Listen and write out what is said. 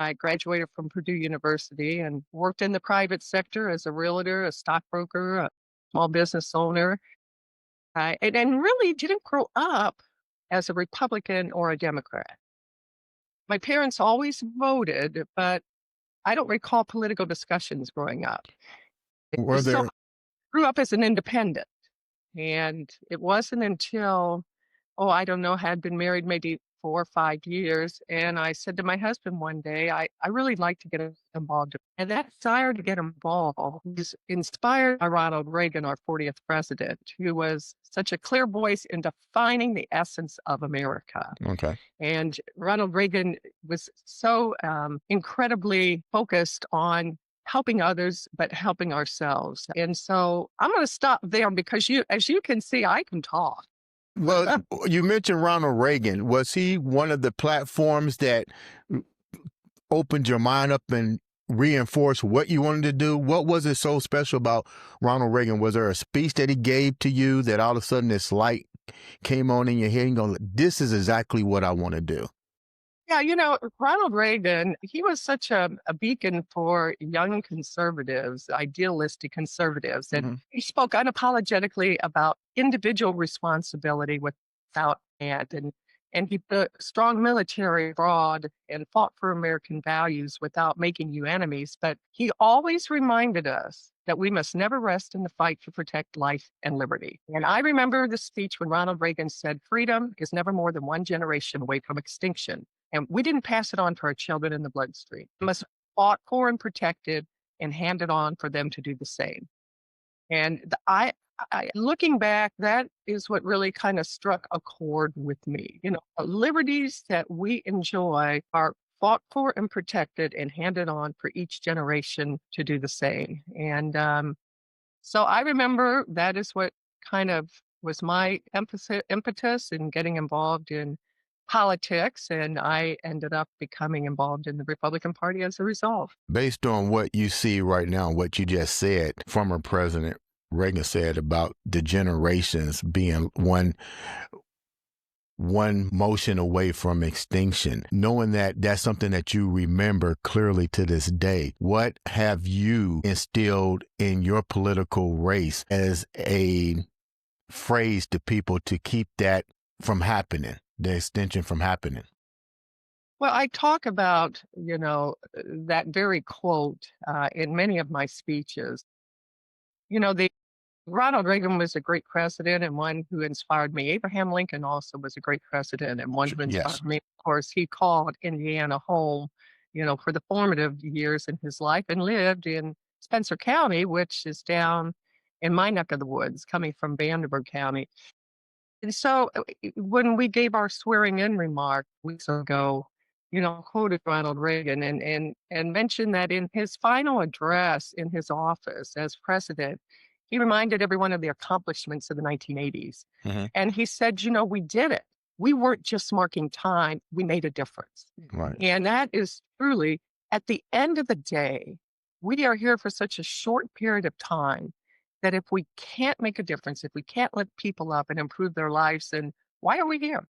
I graduated from Purdue University and worked in the private sector as a realtor, a stockbroker, a small business owner, and really didn't grow up as a Republican or a Democrat. My parents always voted, but I don't recall political discussions growing up. Were So I there grew up as an independent. And it wasn't until, I don't know, had been married maybe 4 or 5 years. And I said to my husband one day, I really like to get involved. And that desire to get involved was inspired by Ronald Reagan, our 40th president, who was such a clear voice in defining the essence of America. okay? And Ronald Reagan was so incredibly focused on helping others, but helping ourselves. And so I'm going to stop there because as you can see, I can talk. Well, you mentioned Ronald Reagan. Was he one of the platforms that opened your mind up and reinforced what you wanted to do? What was it so special about Ronald Reagan? Was there a speech that he gave to you that all of a sudden this light came on in your head and go, this is exactly what I want to do? Yeah, Ronald Reagan, he was such a beacon for young conservatives, idealistic conservatives. And hmm he spoke unapologetically about individual responsibility without and he built a strong military abroad and fought for American values without making you enemies. But he always reminded us that we must never rest in the fight to protect life and liberty. And I remember the speech when Ronald Reagan said, freedom is never more than one generation away from extinction. And we didn't pass it on to our children in the bloodstream. We must fought for and protected and handed on for them to do the same. And looking back, that is what really kind of struck a chord with me. Liberties that we enjoy are fought for and protected and handed on for each generation to do the same. And so I remember that is what kind of was my impetus in getting involved in politics, and I ended up becoming involved in the Republican Party as a result. Based on what you see right now, what you just said, former President Reagan said about the generations being one motion away from extinction, knowing that that's something that you remember clearly to this day, what have you instilled in your political race as a phrase to people to keep that from happening, the extension from happening? Well, I talk about, that very quote in many of my speeches. The Ronald Reagan was a great president and one who inspired me. Abraham Lincoln also was a great president and one who Yes. inspired me. Of course, he called Indiana home, for the formative years in his life and lived in Spencer County, which is down in my neck of the woods, coming from Vanderburgh County. And so when we gave our swearing in remark weeks ago, quoted Ronald Reagan and mentioned that in his final address in his office as president, he reminded everyone of the accomplishments of the 1980s. hmm And he said, we did it. We weren't just marking time, we made a difference. Right. And that is truly, at the end of the day, we are here for such a short period of time that if we can't make a difference, if we can't lift people up and improve their lives, then why are we here?